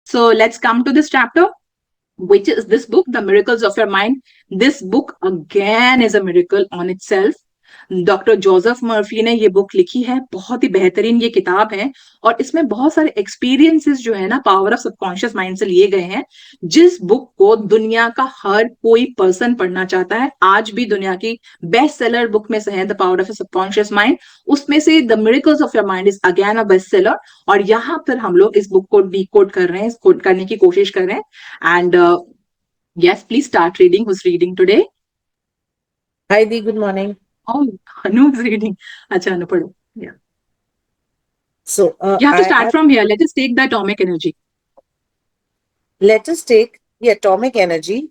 So let's come to this chapter, which is this book, The Miracles of Your Mind. This book again is a miracle on itself. Doctor Joseph Murphy ने ये book लिखी है, बहुत ही बेहतरीन ये किताब है, और इसमें बहुत सारे एक्सपीरियंसेस जो है ना पावर ऑफ सबकॉन्शियस माइंड से लिए गए हैं, जिस बुक को दुनिया का हर कोई पर्सन पढ़ना चाहता है। आज भी दुनिया की बेस्ट सेलर बुक में से है the power of subconscious mind, उसमें से the miracles of your mind is again a best seller. और यहाँ पर हम लोग इस बुक को डीकोड कर रहे हैं, कोड करने की कोशिश कर रहे हैं। And yes, please start reading. Who's reading today? Hi Dee, good morning. Oh, Anu is reading. Acha, Anu, pado. Yeah. So You have to start from here. Let us take the atomic energy. Let us take the atomic energy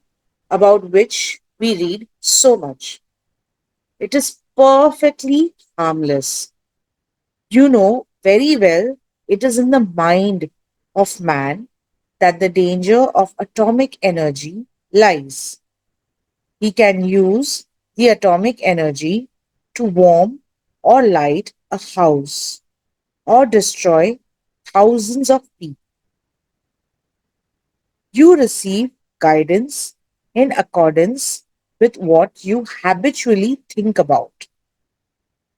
about which we read so much. It is perfectly harmless. You know very well it is in the mind of man that the danger of atomic energy lies. He can use the atomic energy to warm or light a house or destroy thousands of people. You receive guidance in accordance with what you habitually think about.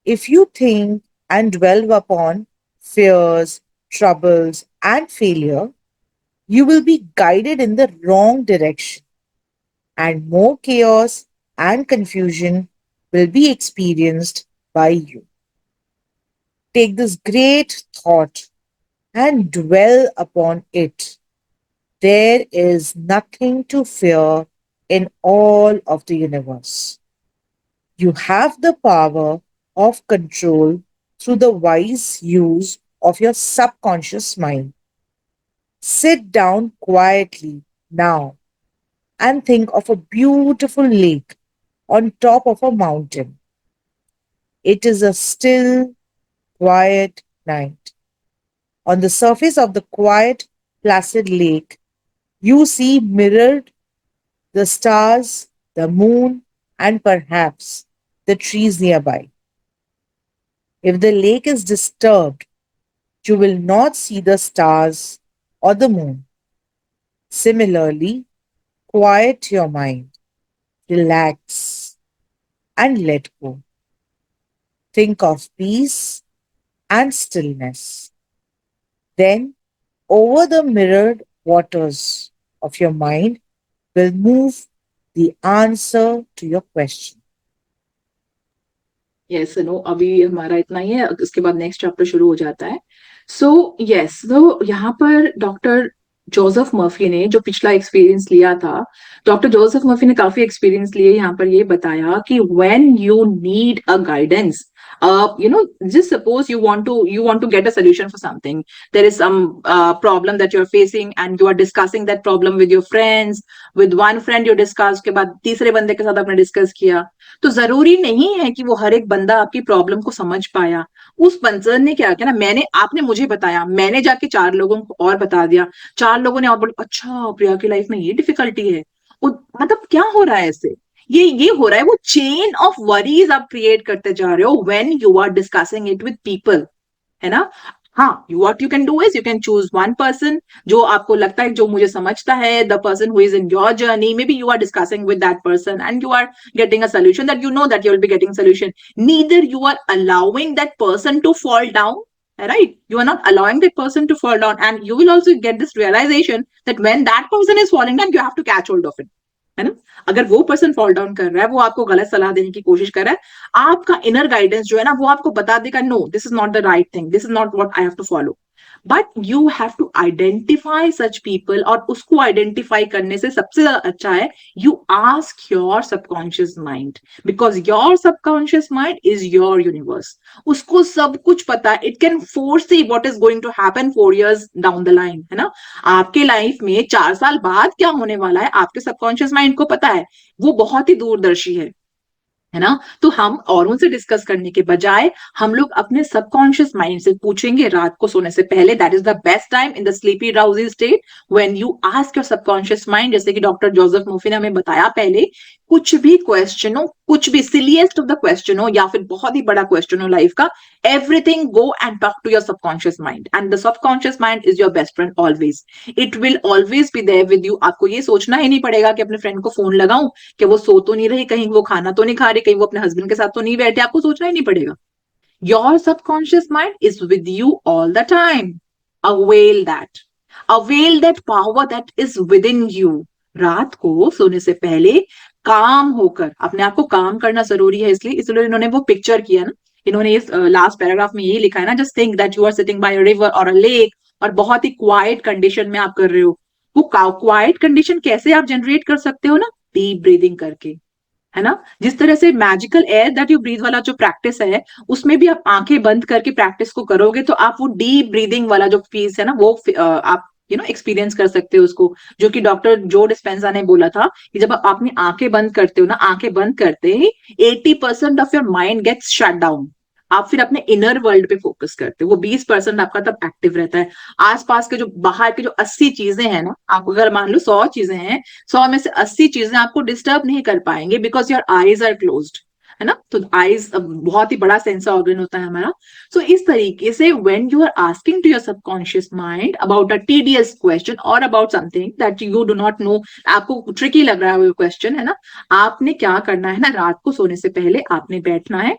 If you think and dwell upon fears, troubles, and failure, you will be guided in the wrong direction, and more chaos and confusion will be experienced by you. Take this great thought and dwell upon it. There is nothing to fear in all of the universe. You have the power of control through the wise use of your subconscious mind. Sit down quietly now and think of a beautiful lake on top of a mountain. It is a still, quiet night. On the surface of the quiet, placid lake, you see mirrored the stars, the moon, and perhaps the trees nearby. If the lake is disturbed, you will not see the stars or the moon. Similarly, quiet your mind, relax, and let go. Think of peace and stillness. Then, over the mirrored waters of your mind will move the answer to your question. Yes, no अभी हमारा इतना ही है, उसके बाद next chapter शुरू हो जाता है। सो यस, तो यहाँ पर डॉक्टर जोसेफ मर्फी ने जो पिछला एक्सपीरियंस लिया था, डॉक्टर जोसेफ मर्फी ने काफी एक्सपीरियंस लिए, यहाँ पर ये बताया कि when you need a guidance, just suppose you want to get a solution for something. There is some problem that you're facing and you are discussing that problem with your friends. With one friend you discuss, के बाद तीसरे बंदे के साथ आपने discuss किया, तो जरूरी नहीं है कि वो हर एक बंदा आपकी प्रॉब्लम को समझ पाया। उस पर्सन ने क्या किया ना, आपने मुझे बताया, मैंने जाके 4 लोगों को और बता दिया, 4 लोगों ने और बोला अच्छा प्रिया की लाइफ में ये डिफिकल्टी है। मतलब क्या हो रहा है इससे, ये हो रहा है, वो चेन ऑफ वरीज आप क्रिएट करते जा रहे हो when you are discussing it with people, है ना। हाँ, what you can do is you can choose one person जो आपको लगता है जो मुझे समझता है, the person who is in your journey, maybe you are discussing with that person and you are getting a solution that you know that you will be getting solution. Neither you are allowing that person to fall down, right? You are not allowing that person to fall down, and you will also get this realization that when that person is falling down, you have to catch hold of it, है ना। अगर वो person fall down कर रहा है, वो आपको गलत सलाह देने की कोशिश कर रहा है, आपका इनर गाइडेंस जो है ना, वो आपको बता देगा no this is not the right thing, this is not what I have to follow. But you have to identify such people, और उसको आइडेंटिफाई करने से सबसे ज्यादा अच्छा है you ask your subconscious mind, because your subconscious mind is your universe. उसको सब कुछ पता है, it can foresee what is going to happen 4 years down the line, है ना। आपके लाइफ में 4 साल बाद क्या होने वाला है, आपके सबकॉन्शियस माइंड को पता है, वो बहुत ही दूरदर्शी है ना। तो हम औरों से डिस्कस करने के बजाय हम लोग अपने सबकॉन्शियस माइंड से पूछेंगे रात को सोने से पहले। That is the best time in the sleepy drowsy state when you ask your subconscious mind, जैसे कि डॉक्टर जोसेफ मर्फी ने हमें बताया पहले, कुछ भी क्वेश्चन हो, कुछ भी सिलिएस्ट ऑफ द क्वेश्चन हो या फिर बहुत ही बड़ा क्वेश्चन हो लाइफ का, everything go and talk to your subconscious mind, and the subconscious mind is your best friend always. It will always be there with you. आपको ये सोचना ही नहीं पड़ेगा कि अपने फ्रेंड को फोन लगाऊं, कि वो सो तो नहीं रही, कहीं वो खाना तो नहीं खा रही, कहीं वो अपने हस्बैंड के साथ तो नहीं बैठे. आपको सोचना ही नहीं पड़ेगा. Your subconscious mind is with you all the time. Avail that. Avail that power that is within you. रात को सोने से पहले काम होकर, अपने आप को काम करना जरूरी है. इसलिए इन्होंने वो पिक्चर किया ना, इन्होंने इस लास्ट पैराग्राफ में यही लिखा है ना, just think that you are sitting by a river और अ लेक, और बहुत ही क्वाइट कंडीशन में आप कर रहे हो. वो क्वाइट कंडीशन कैसे आप जनरेट कर सकते हो ना, डीप ब्रीदिंग करके, है ना. जिस तरह से magical air that you breathe वाला जो प्रैक्टिस है, उसमें भी आप आंखें बंद करके प्रैक्टिस को करोगे तो आप वो डीप ब्रीदिंग वाला जो फीस है ना, वो आप एक्सपीरियंस कर सकते हो उसको. जो कि डॉक्टर जो डिस्पेंजा ने बोला था कि जब आप अपनी आंखें बंद करते हो ना, आंखें बंद करते ही 80% of your mind gets shut down. आप फिर अपने इनर वर्ल्ड पे फोकस करते हो. वो 20% आपका तब एक्टिव रहता है. आसपास के जो बाहर के जो 80 चीजें हैं ना, आप अगर मान लो 100 चीजें हैं, 100 में से 80 चीजें आपको डिस्टर्ब नहीं कर पाएंगे, because your eyes are closed, है ना. तो आईज बहुत ही बड़ा सेंसर ऑर्गन होता है हमारा. सो इस तरीके से when you are asking to your subconscious mind about a tedious question और about something that you do not know, आपको ट्रिकी लग रहा है वो क्वेश्चन, है ना, आपने क्या करना है ना, रात को सोने से पहले आपने बैठना है.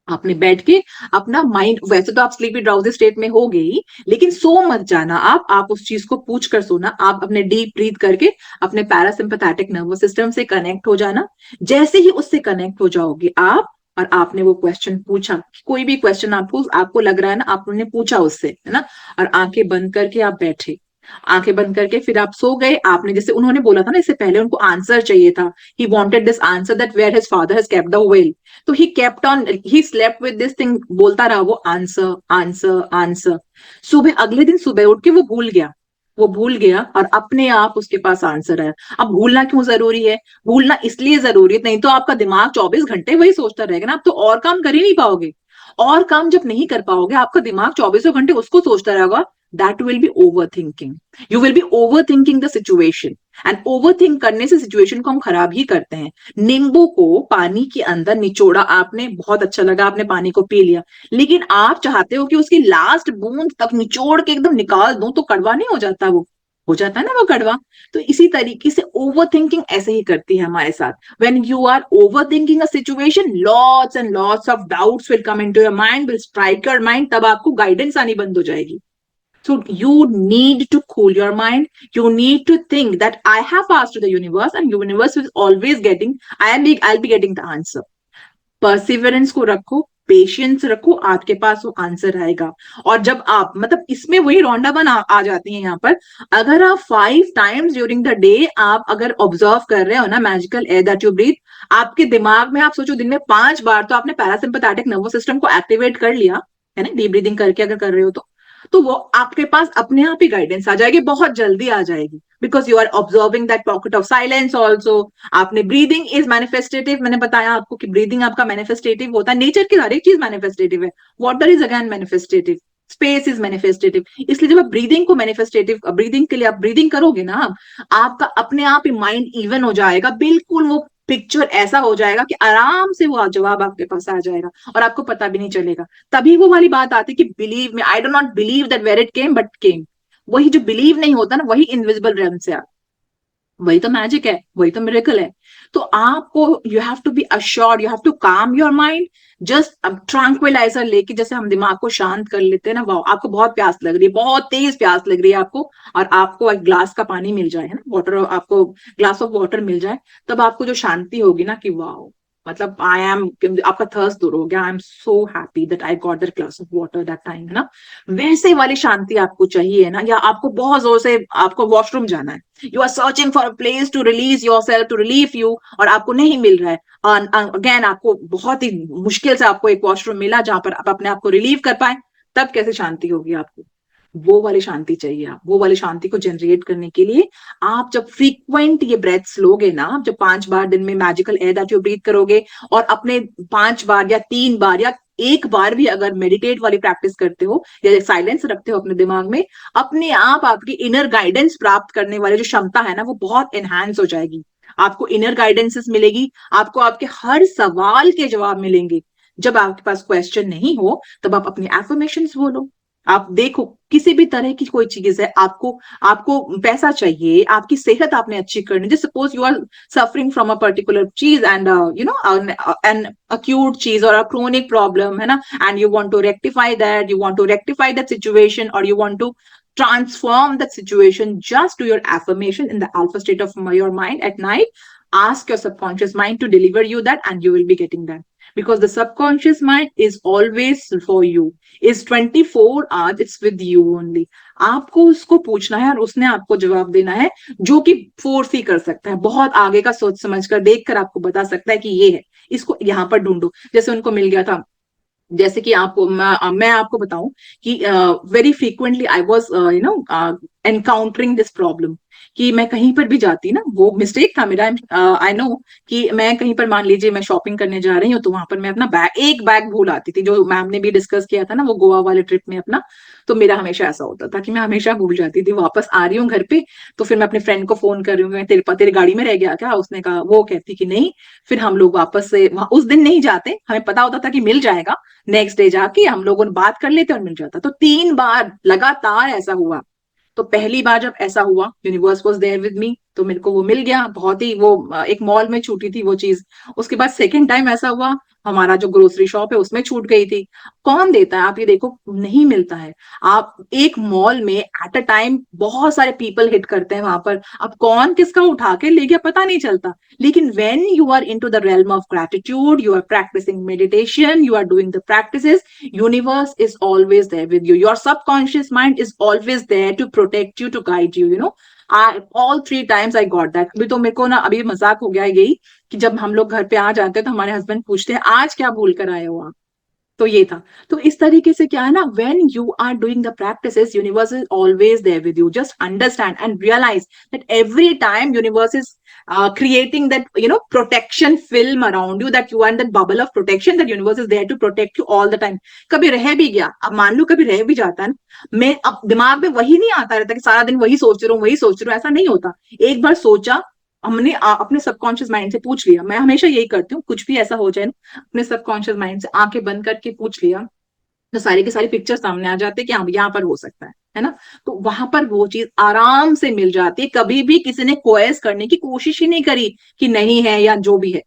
आपने बैठ के अपना माइंड, वैसे तो आप स्लीपी ड्राउजी स्टेट में हो गई, लेकिन सो मत जाना आप उस चीज को पूछ कर सोना. आप अपने डीप ब्रीथ करके अपने पैरासिम्पैथेटिक नर्वस सिस्टम से कनेक्ट हो जाना. जैसे ही उससे कनेक्ट हो जाओगे आप, और आपने वो क्वेश्चन पूछा, कोई भी क्वेश्चन आपको आपको लग रहा है ना, आपने पूछा उससे, है ना, और आंखें बंद करके आप बैठे, आंखें बंद करके फिर आप सो गए. आपने जैसे उन्होंने बोला था ना, इससे पहले उनको आंसर चाहिए था. He wanted this answer that where his father has kept the whale. तो he kept on, he slept with this thing, बोलता रहा वो आंसर आंसर आंसर. सुबह अगले दिन सुबह उठ के वो भूल गया, वो भूल गया और अपने आप उसके पास आंसर आया. अब भूलना क्यों जरूरी है? भूलना इसलिए जरूरी है, नहीं तो आपका दिमाग 24 घंटे वही सोचता रहेगा ना, आप तो और काम कर ही नहीं पाओगे. और काम जब नहीं कर पाओगे, आपका दिमाग 24 घंटे उसको सोचता रहेगा. That will be over thinking. You will be over thinking the situation, and over think करने से सिचुएशन को हम खराब ही करते हैं. नींबू को पानी के अंदर निचोड़ा आपने, बहुत अच्छा लगा, आपने पानी को पी लिया, लेकिन आप चाहते हो कि उसकी लास्ट बूंद तक निचोड़ के एकदम निकाल दूं, तो कड़वा नहीं हो जाता? वो हो जाता है ना वो कड़वा. तो इसी तरीके से ओवर थिंकिंग ऐसे ही करती है हमारे साथ. When you are over thinking a situation, lots and lots of doubts will come into your mind, will strike your mind. तब आपको गाइडेंस आनी बंद हो जाएगी. So you need to cool your mind. You need to think that I have asked to the universe, and universe is always getting, I'll be getting the answer. Perseverance को रखो, patience रखो, आपके पास वो answer आएगा. और जब आप, मतलब इसमें वही रौंडापन आ जाती है यहाँ पर. अगर आप 5 times ड्यूरिंग द डे आप अगर ऑब्जर्व कर रहे हो ना magical air that you breathe, आपके दिमाग में, आप सोचो दिन में 5 बार तो आपने पैरासिम्पैथेटिक नर्वस सिस्टम को एक्टिवेट कर लिया, है ना, डीप ब्रीदिंग करके अगर कर रहे हो तो वो आपके पास अपने आप ही गाइडेंस आ जाएगी, बहुत जल्दी आ जाएगी, because you are observing that pocket of silence also. आपने, ब्रीदिंग इज मैनिफेस्टेटिव, मैंने बताया आपको कि ब्रीदिंग आपका मैनिफेस्टेटिव होता है. नेचर की हर एक चीज मैनिफेस्टेटिव है. Water is again manifestative, space is manifestative. इसलिए जब आप ब्रीदिंग को मैनिफेस्टेटिव, ब्रीदिंग के लिए आप ब्रीदिंग करोगे ना, आपका अपने आप ही माइंड इवन हो जाएगा, बिल्कुल वो पिक्चर ऐसा हो जाएगा कि आराम से वो जवाब आपके पास आ जाएगा और आपको पता भी नहीं चलेगा. तभी वो वाली बात आती कि बिलीव में, I do not believe that where it came but came. वही जो बिलीव नहीं होता ना, वही इनविजिबल रेल्म से आता, वही तो मैजिक है, वही तो मिरेकल है. तो आपको, you have to be assured, you have to calm your mind. Just अब ट्रैंक्विलाइजर लेके जैसे हम दिमाग को शांत कर लेते हैं ना, वाह, आपको बहुत प्यास लग रही है, बहुत तेज प्यास लग रही है आपको, और आपको एक ग्लास का पानी मिल जाए, है ना, वाटर, आपको ग्लास ऑफ वाटर मिल जाए, तब आपको जो शांति होगी ना कि वाह, मतलब आई एम, आपका थर्स्ट दूर हो गया, I am so happy that I got that glass of water that time, है ना. वैसे वाली शांति आपको चाहिए ना. या आपको बहुत जोर से, आपको वॉशरूम जाना है, you are searching for a place to release yourself, to relieve you, और आपको नहीं मिल रहा है. अगेन आपको बहुत ही मुश्किल से आपको एक वॉशरूम मिला जहां पर आप अपने आप को रिलीव कर पाए, तब कैसे शांति होगी आपको? वो वाली शांति चाहिए. आप वो वाली शांति को जनरेट करने के लिए आप जब फ्रीक्वेंट ये ब्रेथ्स लोगे ना, आप जब 5 बार दिन में magical air that you breathe करोगे, और अपने 5 बार या 3 बार या 1 बार भी अगर मेडिटेट वाली प्रैक्टिस करते हो या साइलेंस रखते हो अपने दिमाग में, अपने आप आपकी इनर गाइडेंस प्राप्त करने वाली जो क्षमता है ना, वो बहुत एनहांस हो जाएगी. आपको इनर गाइडेंसेस मिलेगी, आपको आपके हर सवाल के जवाब मिलेंगे। जब आपके पास क्वेश्चन नहीं हो तब आप अपनी एफर्मेशंस बोलो। आप देखो किसी भी तरह की कोई चीज है, आपको आपको पैसा चाहिए, आपकी सेहत आपने अच्छी करनी है, suppose you are suffering from a particular चीज and you know an acute cheese or a chronic problem है ना, and you want to rectify that, you want to rectify that situation, or you want to transform that situation, just do your affirmation in the alpha state of your mind at night. Ask your subconscious mind to deliver you that, and you will be getting that, because the subconscious mind is always for you, is 24 hours, it's with you only. आपको उसको पूछना है और उसने आपको जवाब देना है, जो कि फोर्स ही कर सकता है, बहुत आगे का सोच समझ कर देख कर आपको बता सकता है कि ये है, इसको यहाँ पर ढूंढो। जैसे उनको मिल गया था, जैसे कि आपको मैं आपको बताऊं कि very frequently I was you know encountering this problem, कि मैं कहीं पर भी जाती ना, वो मिस्टेक था मेरा, आई नो, कि मैं कहीं पर मान लीजिए मैं शॉपिंग करने जा रही हूँ तो वहां पर मैं अपना बैग, एक बैग भूल आती थी, जो मैम ने भी डिस्कस किया था ना वो गोवा वाले ट्रिप में अपना। तो मेरा हमेशा ऐसा होता था कि मैं हमेशा भूल जाती थी, वापस आ रही हूँ घर पे तो फिर मैं अपने फ्रेंड को फोन कर रही हूँ, मैं तेरे गाड़ी में रह गया क्या, उसने कहा, वो कहती कि नहीं। फिर हम लोग वापस से उस दिन नहीं जाते, हमें पता होता था कि मिल जाएगा, नेक्स्ट डे जाके हम लोगों ने बात कर लेते और मिल जाता। तो 3 बार लगातार ऐसा हुआ। तो पहली बार जब ऐसा हुआ, universe was there with me, तो मेरे को वो मिल गया, बहुत ही वो एक मॉल में छूटी थी वो चीज। उसके बाद सेकंड टाइम ऐसा हुआ, हमारा जो ग्रोसरी शॉप है उसमें छूट गई थी। कौन देता है, आप ये देखो, नहीं मिलता है। आप एक मॉल में एट अ टाइम बहुत सारे पीपल हिट करते हैं वहां पर, अब कौन किसका उठा के ले गया पता नहीं चलता। लेकिन when you are into the realm of gratitude, you are practising meditation, you are doing the practices, universe is always there with you, your subconscious mind is always there to protect you, to guide you, you know. All 3 times I got that। अभी तो मेरे को ना, अभी मजाक हो गया है यही, कि जब हम लोग घर पे आ जाते हैं तो हमारे हस्बैंड पूछते हैं आज क्या भूल कर आए हो आप। तो ये था। तो इस तरीके से क्या है ना, when you are doing the practices, universe is always there with you. Just understand and realise that every time universe is creating that, you know, protection film around you, that you are in that bubble of protection, that universe is there to protect you all the time। कभी रह भी गया, अब मान लो कभी रह भी जाता है ना, मैं अब दिमाग में वही नहीं आता रहता कि सारा दिन वही सोच रहा हूँ वही सोच रहा हूँ, ऐसा नहीं होता। एक बार सोचा, हमने अपने सबकॉन्शियस माइंड से पूछ लिया, मैं हमेशा यही करती हूँ, कुछ भी ऐसा हो जाए ना, अपने सबकॉन्शियस माइंड से आंखें बंद करके पूछ लिया, तो सारी की सारी पिक्चर सामने आ जाते हैं कि हाँ यहाँ पर हो सकता है ना। तो वहां पर वो चीज आराम से मिल जाती है, कभी भी किसी ने कोएस करने की कोशिश ही नहीं करी कि नहीं है या जो भी है,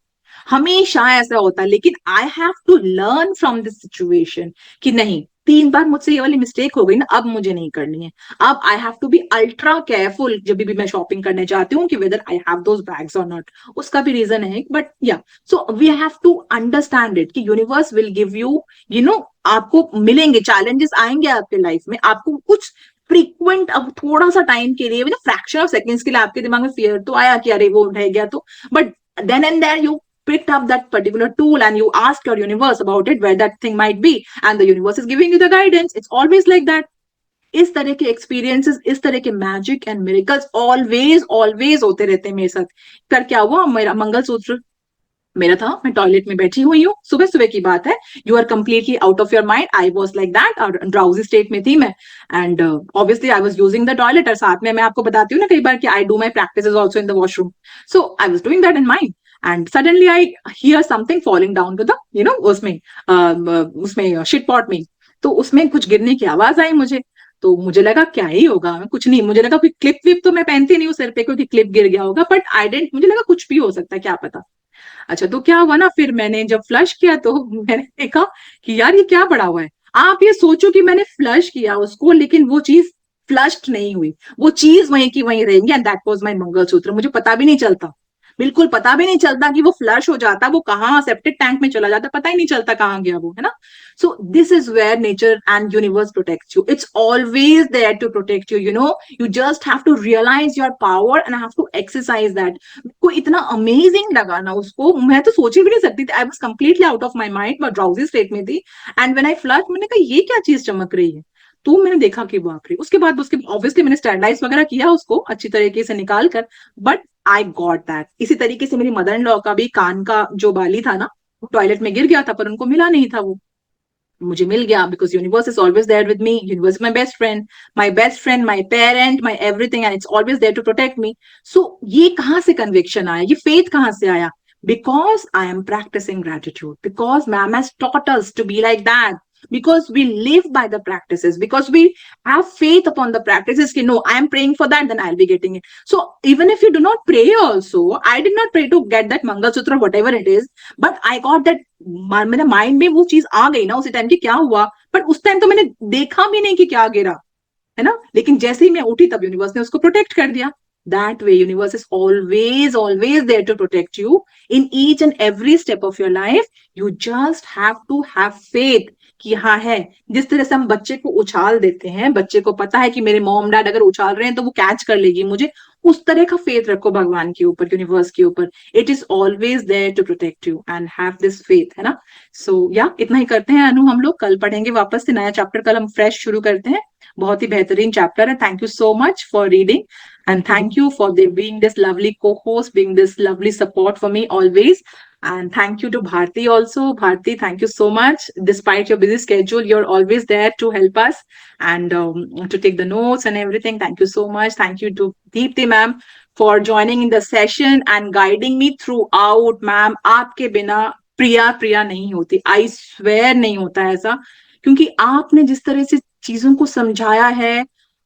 हमेशा ऐसा होता है। लेकिन I have to learn from this situation कि नहीं, 3 बार मुझसे ये वाली मिस्टेक हो गई ना, अब मुझे नहीं करनी है। अब I have to be ultra careful जब भी मैं शॉपिंग करने जाती हूँ कि whether I have those bags और नॉट। उसका भी रीजन है, but yeah, so we have to understand it कि universe will give you, you know, आपको मिलेंगे चैलेंजेस, आएंगे आपके लाइफ में, आपको कुछ फ्रीक्वेंट, अब थोड़ा सा टाइम के लिए, फ्रैक्शन ऑफ सेकंड्स के लिए आपके दिमाग में फियर तो आया कि अरे वो रह गया तो, but then and there you picked up that particular tool and you asked your universe about it, where that thing might be, and the universe is giving you the guidance। It's always like that। इस तरह के experiences, इस तरह के magic and miracles always always होते रहते हैं मेरे साथ। कर क्या हुआ, मेरा मंगलसूत्र मेरा था, मैं टॉयलेट में बैठी हुई हूँ, सुबह सुबह की बात है, you are completely out of your mind, I was like that, और ड्राउजी स्टेट में थी मैं, and obviously I was using the toilet, और साथ में मैं आपको बताती हूँ ना कई बार कि I do my practice also in the washroom. So I was doing that in mind, and suddenly I hear something falling down to the, you know, उसमें शिट पॉट में। तो उसमें कुछ गिरने की आवाज आई मुझे। तो मुझे लगा क्या ही होगा, कुछ नहीं, मुझे लगा कोई क्लिप विप तो मैं पहनती नहीं हूँ सिर पे, क्योंकि क्लिप गिर गया होगा, बट आई डेंट, मुझे लगा कुछ भी हो सकता है, क्या पता। अच्छा, तो क्या हुआ ना, फिर मैंने जब फ्लश किया तो मैंने देखा कि यार ये क्या पड़ा हुआ है। आप ये सोचो कि मैंने फ्लश किया उसको, लेकिन वो चीज फ्लश्ड नहीं हुई, वो चीज वहीं की वहीं रहेंगी, and that was my mangalsutra. मुझे पता भी नहीं चलता, बिल्कुल पता भी नहीं चलता कि वो फ्लश हो जाता, वो कहाँ सेप्टिक टैंक में चला जाता, पता ही नहीं चलता कहाँ गया वो, है ना। So this is where nature and universe protects you, it's always there to protect you, you know. You just have to realise your power and have to exercise that. को इतना अमेजिंग लगा ना उसको, मैं तो सोच ही भी नहीं सकती थी, I was completely out of my mind, मैं ड्राउजी स्टेट में थी, एंड व्हेन आई फ्लश, मैंने कहा ये क्या चीज चमक रही है। तो मैंने देखा कि बाप रे, उसके ऑब्वियसली मैंने स्टैंडर्डाइज वगैरह किया उसको अच्छी तरीके से निकाल कर, बट आई गॉट दैट। इसी तरीके से मेरी मदर इन लॉ का भी कान का जो बाली था ना, वो टॉयलेट में गिर गया था, पर उनको मिला नहीं था वो। मुझे मिल गया, because universe is always there with me, universe my best friend, my parent, my everything, and it's always there to protect me. So ये कहाँ से कन्विक्शन आया, ये फेथ कहाँ से आया? Because I am practicing gratitude, because ma'am has taught us to be like that, because we live by the practices, because we have faith upon the practices. Ki, no, I am praying for that, then I'll be getting it. So even if you do not pray also, I did not pray to get that Mangal Sutra, whatever it is, but I got that. मेरे mind में वो चीज आ गई ना उसी time की, क्या हुआ, बट उस टाइम तो मैंने देखा भी नहीं कि क्या गिरा, है ना, लेकिन जैसे ही मैं उठी तब यूनिवर्स ने उसको प्रोटेक्ट कर दिया. That way universe is always there to protect you in each and every step of your life. You just have to have faith कि हाँ है. जिस तरह से हम बच्चे को उछाल देते हैं, बच्चे को पता है कि मेरे मॉम डैड अगर उछाल रहे हैं तो वो कैच कर लेगी मुझे, उस तरह का फेथ रखो भगवान के ऊपर, यूनिवर्स के ऊपर. It is always there to protect you, and have this faith, है ना. सो या इतना ही करते हैं अनु, हम लोग कल पढ़ेंगे वापस से नया चैप्टर, कल हम फ्रेश शुरू करते हैं. बहुत ही बेहतरीन चैप्टर है. Thank you so much for reading, and thank you for being this lovely co-host, being this lovely support for me always. And thank you to Bharti also. Bharti, thank you so much. Despite your busy schedule, you're always there to help us and to take the notes and everything. Thank you so much. Thank you to Deepti ma'am for joining in the session and guiding me throughout. Ma'am, आपके बिना प्रिया प्रिया नहीं होती. I swear नहीं होता ऐसा, क्योंकि आपने जिस तरह से चीजों को समझाया है.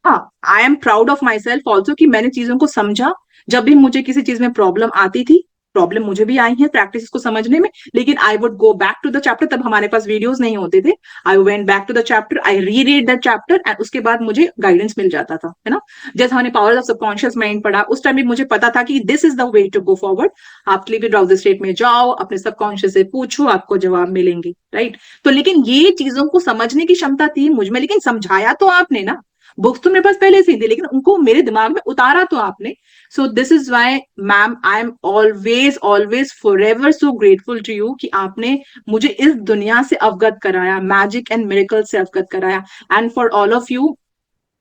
हाँ, I am proud of my self also कि मैंने चीजों को समझा. जब भी मुझे किसी चीज में प्रॉब्लम आती थी, प्रॉब्लम मुझे भी आई है प्रैक्टिस को समझने में, लेकिन I would go back to the chapter. तब हमारे पास वीडियोस नहीं होते थे. I went back to the chapter, I reread the chapter, and उसके बाद मुझे गाइडेंस मिल जाता था, है ना. जैसे हमने पावर ऑफ सबकॉन्शियस माइंड पढ़ा, उस टाइम भी मुझे पता था कि this is the way to go forward. आप क्लिक ड्राउज स्टेट में जाओ, अपने सबकॉन्शियस से पूछो, आपको जवाब मिलेंगे, राइट. तो लेकिन ये चीजों को समझने की क्षमता थी मुझ में, लेकिन समझाया तो आपने ना. बुक्स तो मेरे पास पहले से ही थी, लेकिन उनको मेरे दिमाग में उतारा तो आपने. So this is why ma'am, I am always forever so grateful to you कि आपने मुझे इस दुनिया से अवगत कराया, मैजिक एंड मिरेकल से अवगत कराया. And for all of you,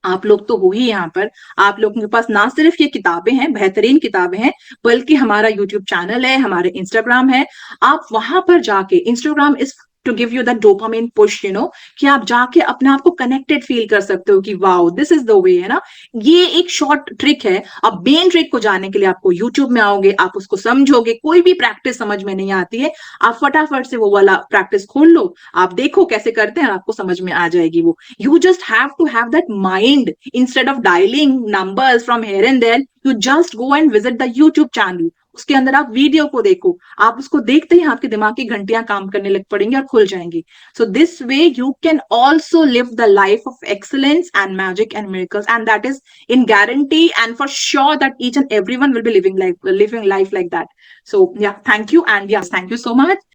आप लोग तो हो ही यहाँ पर, आप लोगों के पास ना सिर्फ ये किताबें हैं, बेहतरीन किताबें हैं, बल्कि हमारा यूट्यूब चैनल है, हमारे इंस्टाग्राम है. आप वहां पर जाके, Instagram is to give you that dopamine push, कि आप जाके अपने आप को कनेक्टेड फील कर सकते हो कि वाओ दिस इज द वे, है ना. ये एक शॉर्ट ट्रिक है. अब मेन ट्रिक को जानने के लिए आपको यूट्यूब में आओगे, आप उसको समझोगे. कोई भी प्रैक्टिस समझ में नहीं आती है, आप फटाफट से वो वाला प्रैक्टिस खोल लो, आप देखो कैसे करते हैं, आपको समझ में आ जाएगी वो. You just have to have that mind. Instead of dialing numbers from here and there, you just go and visit the YouTube channel. उसके अंदर आप वीडियो को देखो, आप उसको देखते ही आपके दिमाग की घंटियां काम करने लग पड़ेंगी और खुल जाएंगी. So this way you can also live the life of excellence and magic and miracles, and that is in guarantee and for sure that each and everyone will be living life like that. So yeah, thank you, and yes, thank you so much.